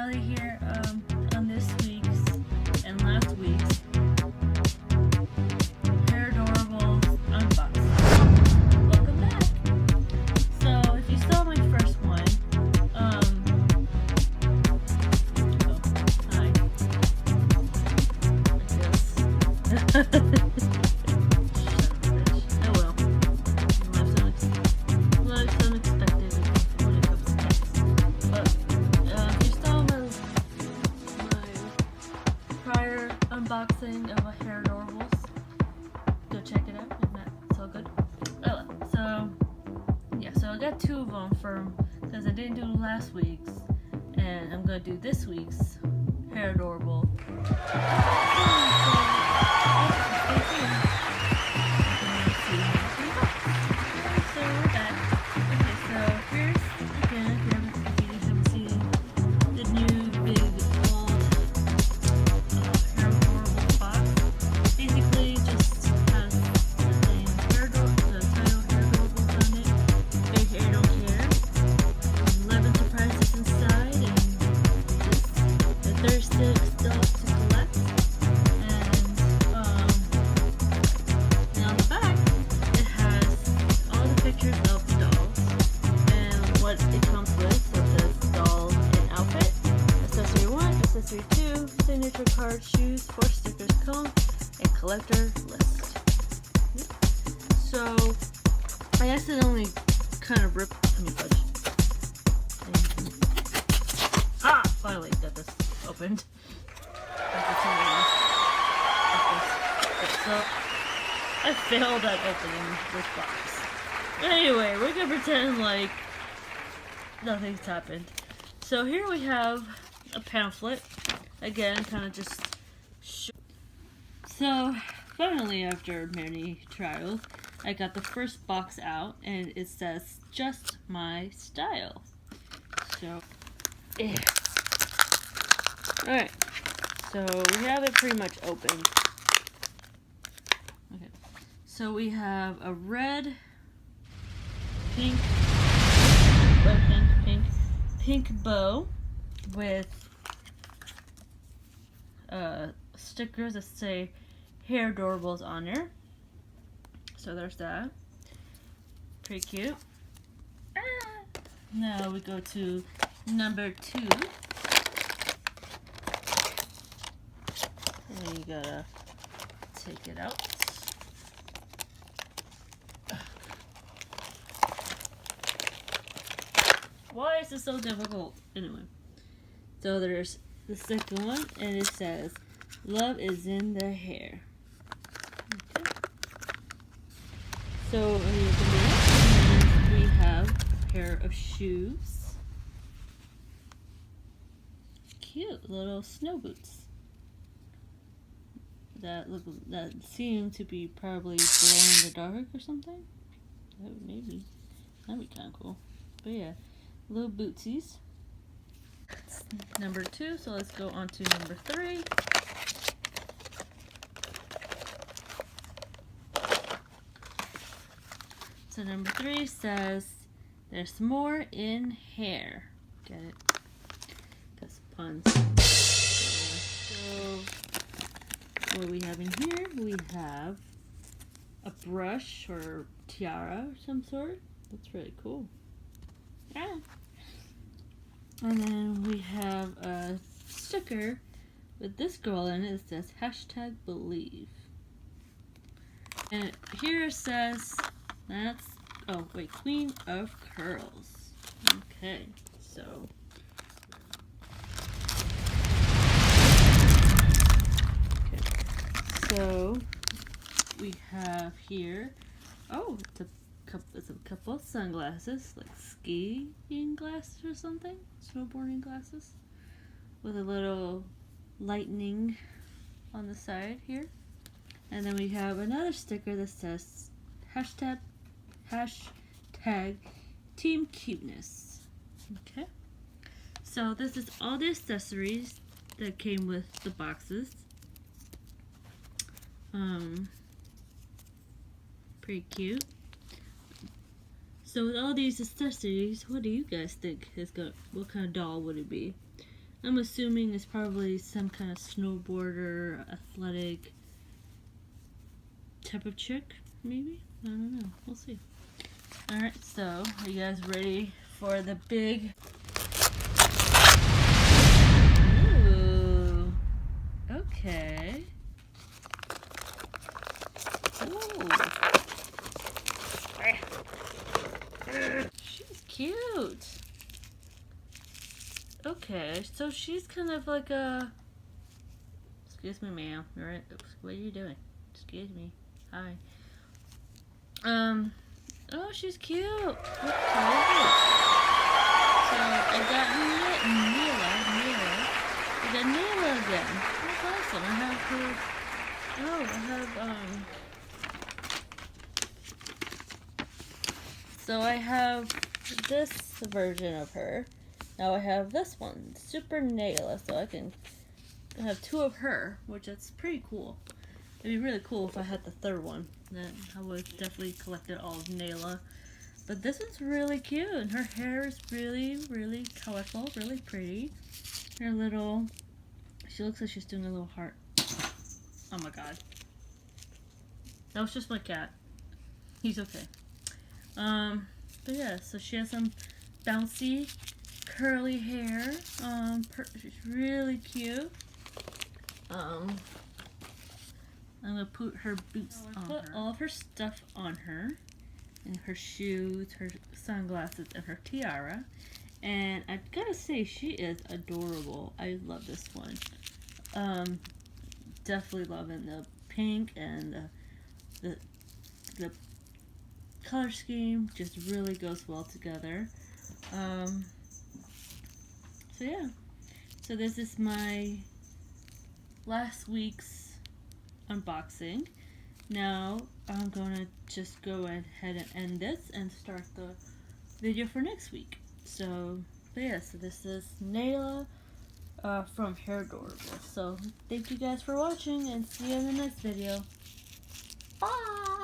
finale here on this week's and last week's Hairdorables unboxing. Welcome back. So if you saw my first one, oh, hi. I guess. Oh well. Life's unexpected when it comes to pets. But if you saw my prior unboxing of a Hairdorables, go check it out. If not, it's all good. Oh, so yeah, so I got two of them because I didn't do last week's, and I'm gonna do this week's Hairdorable. Accessory 2, signature card, shoes, 4 stickers, comb, and collector list. So, I accidentally kind of ripped. Let me fudge. Finally got this opened. So, I failed at opening this box. Anyway, we're gonna pretend like nothing's happened. So, here we have a pamphlet. Again, kind of just so finally, after many trials, I got the first box out, and it says just my style. So yeah. Alright, so we have it pretty much opened. Okay, so we have a red, pink bow with stickers that say Hairdorables on there. So there's that. Pretty cute. Now we go to number 2. And then you gotta take it out. Why is this so difficult? Anyway. So there's the second one, and it says, "Love is in the hair." Okay. So we have a pair of shoes. Cute little snow boots. That seem to be probably glow in the dark or something. Oh, maybe that'd be kind of cool. But yeah, little bootsies. Number 2, so let's go on to number 3. So number 3 says, "There's more in hair." Get it? Because puns. So what do we have in here? We have a brush or tiara of some sort. That's really cool. Yeah. And then we have a sticker with this girl in it. It says #believe. And here it says Queen of Curls. Okay, so we have here. Oh, it's a couple of sunglasses, like skiing glasses or something, snowboarding glasses, with a little lightning on the side here. And then we have another sticker that says hashtag Team Cuteness. Okay, so this is all the accessories that came with the boxes. Pretty cute. So with all these accessories, what do you guys think what kind of doll would it be? I'm assuming it's probably some kind of snowboarder, athletic type of chick, maybe? I don't know. We'll see. Alright, so are you guys ready for the big... Ooh. Okay. Ooh. She's cute. Okay, so she's kind of like a... Excuse me, ma'am. Alright, what are you doing? Excuse me. Hi. Oh, she's cute. Okay. So I got Neela. I got Neela again. That's awesome. I have her. Oh, I have So I have this version of her. Now I have this one, Super Neela. So I can have two of her, which is pretty cool. It'd be really cool if I had the third one. Then I would definitely collected all of Neela. But this one's really cute, and her hair is really, really colorful, really pretty. Her little, she looks like she's doing a little heart. Oh my god. That was just my cat. He's okay. But yeah, so she has some bouncy, curly hair. She's really cute. I'm gonna put her boots on her. Put all of her stuff on her. And her shoes, her sunglasses, and her tiara. And I've gotta say, she is adorable. I love this one. Definitely loving the pink and the color scheme. Just really goes well together. So yeah. So this is my last week's unboxing. Now I'm gonna just go ahead and end this and start the video for next week. So, but yeah, so this is Neela from Hairdorables. So thank you guys for watching, and see you in the next video. Bye!